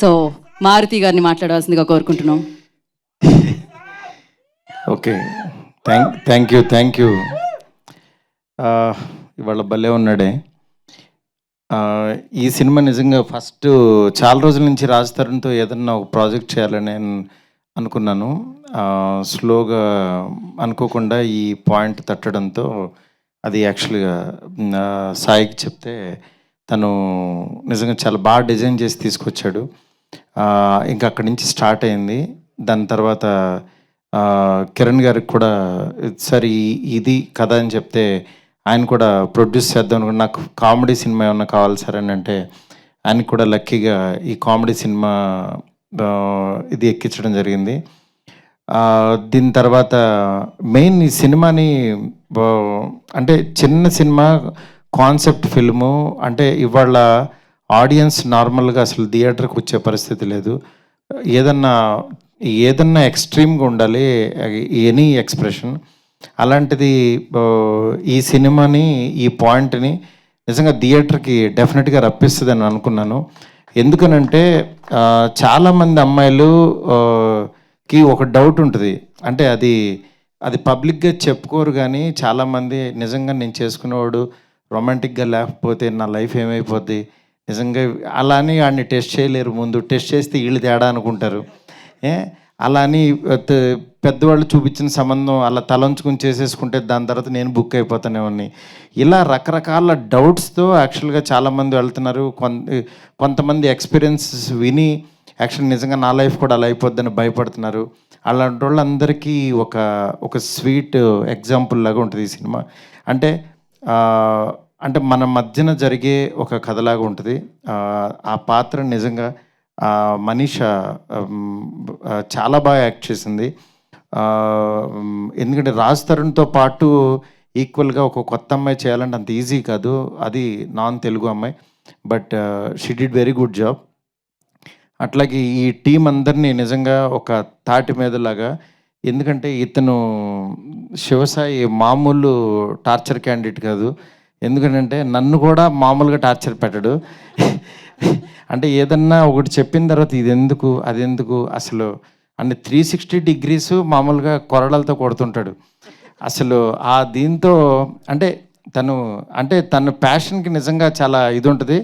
So Maruti గారిని మాట్లాడవలసిందిగా కోరుకుంటున్నాం. Okay, thank you. ఇవాళ భలే ఉన్నాడే. ఈ సినిమా నిజంగా ఫస్ట్ చాలా రోజుల నుంచి రాజ్ తరుణ్తో ఏదన్నా ఒక ప్రాజెక్ట్ చేయాలని నేను అనుకున్నాను. స్లోగా అనుకోకుండా ఈ పాయింట్ తట్టడంతో అది యాక్చువల్గా సాయికి చెప్తే తను నిజంగా చాలా బాగా డిజైన్ చేసి తీసుకొచ్చాడు. ఇంకా అక్కడి నుంచి స్టార్ట్ అయింది. దాని తర్వాత కిరణ్ గారికి కూడా సరే ఇది కథ అని చెప్తే ఆయన కూడా ప్రొడ్యూస్ చేద్దాం అనుకుంటే నాకు కామెడీ సినిమా ఏమన్నా కావాలి సార్ అని అంటే ఆయనకి కూడా లక్కీగా ఈ కామెడీ సినిమా ఇది ఎక్కించడం జరిగింది. దీని తర్వాత మెయిన్ ఈ సినిమాని అంటే చిన్న సినిమా కాన్సెప్ట్ ఫిల్ము అంటే ఇవాళ ఆడియన్స్ నార్మల్గా అసలు థియేటర్కి వచ్చే పరిస్థితి లేదు. ఏదన్నా ఎక్స్ట్రీమ్గా ఉండాలి, ఎనీ ఎక్స్ప్రెషన్. అలాంటిది ఈ సినిమాని ఈ పాయింట్ని నిజంగా థియేటర్కి డెఫినెట్గా రప్పిస్తుంది అని అనుకున్నాను. ఎందుకనంటే చాలామంది అమ్మాయిలుకి ఒక డౌట్ ఉంటుంది. అంటే అది పబ్లిక్గా చెప్పుకోరు, కానీ చాలామంది నిజంగా నేను చేసుకునేవాడు రొమాంటిక్గా లేకపోతే నా లైఫ్ ఏమైపోద్ది, నిజంగా అలా అని వాడిని టెస్ట్ చేయలేరు. ముందు టెస్ట్ చేస్తే వీళ్ళు తేడా అనుకుంటారు. అలా అని పెద్దవాళ్ళు చూపించిన సంబంధం అలా తలంచుకుని చేసేసుకుంటే దాని తర్వాత నేను బుక్ అయిపోతానేవాడిని. ఇలా రకరకాల డౌట్స్తో యాక్చువల్గా చాలామంది వెళ్తున్నారు. కొంతమంది ఎక్స్పీరియన్సెస్ విని యాక్చువల్ నిజంగా నా లైఫ్ కూడా అలా అయిపోద్దని భయపడుతున్నారు. అలాంటి వాళ్ళందరికీ ఒక స్వీట్ ఎగ్జాంపుల్ లాగా ఉంటుంది ఈ సినిమా. అంటే మన మధ్యన జరిగే ఒక కథలాగా ఉంటుంది. ఆ పాత్ర నిజంగా మనీషా చాలా బాగా యాక్ట్ చేసింది. ఎందుకంటే రాజ్ తరుణ్తో పాటు ఈక్వల్గా ఒక కొత్త అమ్మాయి చేయాలంటే అంత ఈజీ కాదు. అది నాన్ తెలుగు అమ్మాయి, but she did very good job. అట్లాగే ఈ టీం అందరినీ నిజంగా ఒక తాటి మీదలాగా, ఎందుకంటే ఇతను శివసాయి మామూలు టార్చర్ క్యాండిడేట్ కాదు. ఎందుకంటే నన్ను కూడా మామూలుగా టార్చర్ పెట్టడు. అంటే ఏదన్నా ఒకటి చెప్పిన తర్వాత ఇది ఎందుకు అది ఎందుకు అసలు అంటే 360 degrees మామూలుగా కొరడాలతో కొడుతుంటాడు. అసలు దీంతో అంటే తన ప్యాషన్కి నిజంగా చాలా ఇది ఉంటుంది.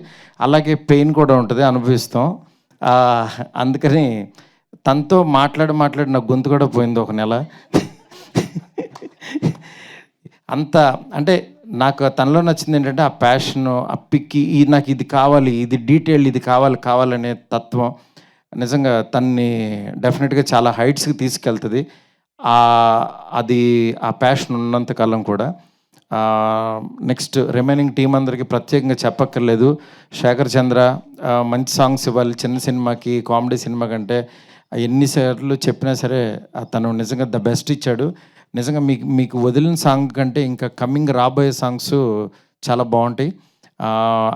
అలాగే పెయిన్ కూడా ఉంటుంది, అనుభవిస్తాం. అందుకని తనతో మాట్లాడి నా గొంతు కూడా పోయింది ఒక నెల. అంత అంటే నాకు తనలో నచ్చింది ఏంటంటే ఆ ప్యాషను, ఆ పిక్కి నాకు ఇది కావాలి, ఇది డీటెయిల్, ఇది కావాలనే తత్వం నిజంగా తన్ని డెఫినెట్గా చాలా హైట్స్కి తీసుకెళ్తుంది. అది ఆ ప్యాషన్ ఉన్నంతకాలం కూడా. నెక్స్ట్ రిమైనింగ్ టీం అందరికీ ప్రత్యేకంగా చెప్పక్కర్లేదు. శేఖర్ చంద్ర మంచి సాంగ్స్ ఇవ్వాలి. చిన్న సినిమాకి కామెడీ సినిమా కంటే ఎన్నిసార్లు చెప్పినా సరే తను నిజంగా ద బెస్ట్ ఇచ్చాడు. నిజంగా మీకు వదిలిన సాంగ్ కంటే ఇంకా కమింగ్ రాబోయే సాంగ్స్ చాలా బాగుంటాయి.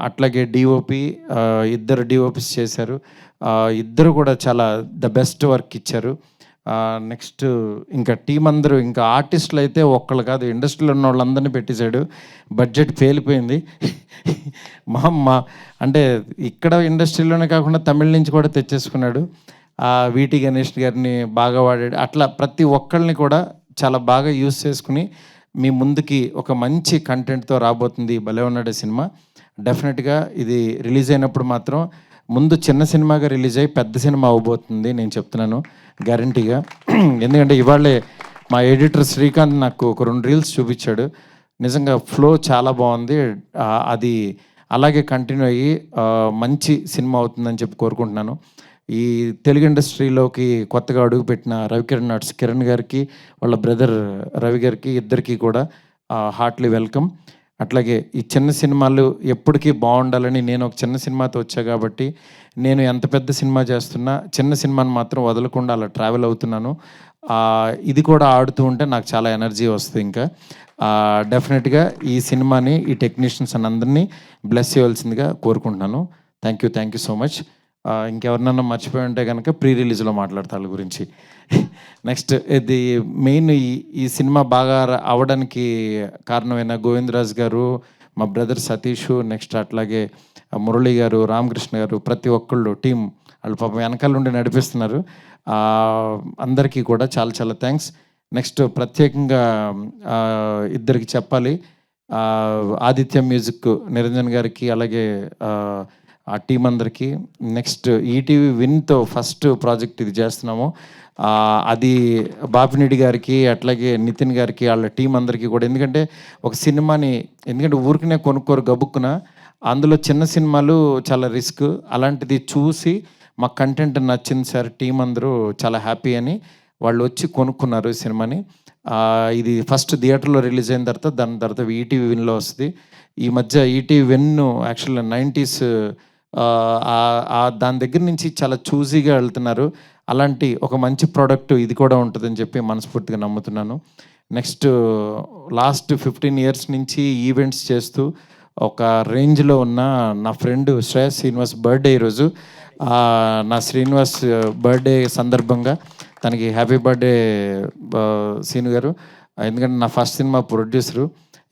అట్లాగే డిఓపి ఇద్దరు డిఓపిస్ చేశారు. ఇద్దరు కూడా చాలా ద బెస్ట్ వర్క్ ఇచ్చారు. నెక్స్ట్ ఇంకా టీం అందరూ, ఇంకా ఆర్టిస్టులు అయితే ఒక్కళ్ళు కాదు, ఇండస్ట్రీలో ఉన్న వాళ్ళందరినీ పెట్టేశాడు. బడ్జెట్ పేలిపోయింది. అంటే ఇక్కడ ఇండస్ట్రీలోనే కాకుండా తమిళ నుంచి కూడా తెచ్చేసుకున్నాడు. వీటి గణేష్ గారిని బాగా వాడాడు. అట్లా ప్రతి ఒక్కళ్ళని కూడా చాలా బాగా యూజ్ చేసుకుని మీ ముందుకి ఒక మంచి కంటెంట్తో రాబోతుంది భలే ఉన్నాడే సినిమా. డెఫినెట్గా ఇది రిలీజ్ అయినప్పుడు మాత్రం ముందు చిన్న సినిమాగా రిలీజ్ అయ్యి పెద్ద సినిమా అవ్వబోతుంది, నేను చెప్తున్నాను గ్యారంటీగా. ఎందుకంటే ఇవాళే మా ఎడిటర్ శ్రీకాంత్ నాకు ఒక 2 రీల్స్ చూపించాడు. నిజంగా ఫ్లో చాలా బాగుంది. అది అలాగే కంటిన్యూ అయ్యి మంచి సినిమా అవుతుందని చెప్పి కోరుకుంటున్నాను. ఈ తెలుగు ఇండస్ట్రీలోకి కొత్తగా అడుగుపెట్టిన రవికిరణ్ ఆర్ట్స్ కిరణ్ గారికి, వాళ్ళ బ్రదర్ రవి గారికి, ఇద్దరికి కూడా హార్ట్లీ వెల్కమ్. అట్లాగే ఈ చిన్న సినిమాలు ఎప్పటికీ బాగుండాలని నేను ఒక చిన్న సినిమాతో వచ్చా కాబట్టి నేను ఎంత పెద్ద సినిమా చేస్తున్నా చిన్న సినిమాని మాత్రం వదలకుండా అలా ట్రావెల్ అవుతున్నాను. ఇది కూడా ఆడుతూ ఉంటే నాకు చాలా ఎనర్జీ వస్తుంది. ఇంకా డెఫినెట్గా ఈ సినిమాని ఈ టెక్నీషియన్స్ అందరినీ బ్లెస్ చేయవలసిందిగా కోరుకుంటున్నాను. Thank you so much. ఇంకెవరినన్నా మర్చిపోయి ఉంటే కనుక ప్రీ రిలీజ్లో మాట్లాడతా వాళ్ళ గురించి. నెక్స్ట్ ఇది మెయిన్ ఈ సినిమా బాగా అవడానికి కారణమైన గోవిందరాజ్ గారు, మా బ్రదర్ సతీష్, నెక్స్ట్ అట్లాగే మురళి గారు, రామకృష్ణ గారు, ప్రతి ఒక్కళ్ళు టీం, వాళ్ళు పాపం వెనకాల నుండి నడిపిస్తున్నారు. అందరికీ కూడా చాలా చాలా థ్యాంక్స్. నెక్స్ట్ ప్రత్యేకంగా ఇద్దరికి చెప్పాలి. ఆదిత్య మ్యూజిక్ నిరంజన్ గారికి, అలాగే ఆ టీం అందరికీ. నెక్స్ట్ ఈటీవీ విన్తో ఫస్ట్ ప్రాజెక్ట్ ఇది చేస్తున్నాము. అది బాపినీడి గారికి, అట్లాగే నితిన్ గారికి, వాళ్ళ టీం అందరికీ కూడా. ఎందుకంటే ఒక సినిమాని ఊరికనే కొనుక్కోరు గబుక్కున. అందులో చిన్న సినిమాలు చాలా రిస్క్. అలాంటిది చూసి మా కంటెంట్ నచ్చింది సార్, టీం అందరూ చాలా హ్యాపీ అని వాళ్ళు వచ్చి కొనుక్కున్నారు ఈ సినిమాని. ఇది ఫస్ట్ థియేటర్లో రిలీజ్ అయిన తర్వాత దాని తర్వాత ఈటీవీ విన్లో వస్తుంది. ఈ మధ్య ఈటీవీ విన్ యాక్చువల్గా 90s దాని దగ్గర నుంచి చాలా చూజీగా వెళ్తున్నారు. అలాంటి ఒక మంచి ప్రోడక్ట్ ఇది కూడా ఉంటుందని చెప్పి మనస్ఫూర్తిగా నమ్ముతున్నాను. నెక్స్ట్ లాస్ట్ 15 years నుంచి ఈవెంట్స్ చేస్తూ ఒక రేంజ్లో ఉన్న నా ఫ్రెండ్ శ్రేయస్ శ్రీనివాస్ బర్త్డే ఈరోజు. నా శ్రీనివాస్ బర్త్డే సందర్భంగా తనకి హ్యాపీ బర్త్డే సీను గారు. ఎందుకంటే నా ఫస్ట్ సినిమా ప్రొడ్యూసరు.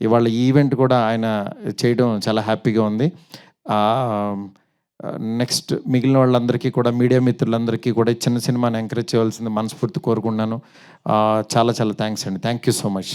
ఇవాళ ఈవెంట్ కూడా ఆయన చేయడం చాలా హ్యాపీగా ఉంది. నెక్స్ట్ మిగిలిన వాళ్ళందరికీ కూడా, మీడియా మిత్రులందరికీ కూడా చిన్న సినిమాని ఎంకరేజ్ చేయవలసింది మనస్ఫూర్తి కోరుకున్నాను. చాలా చాలా థ్యాంక్స్ అండి. Thank you so much.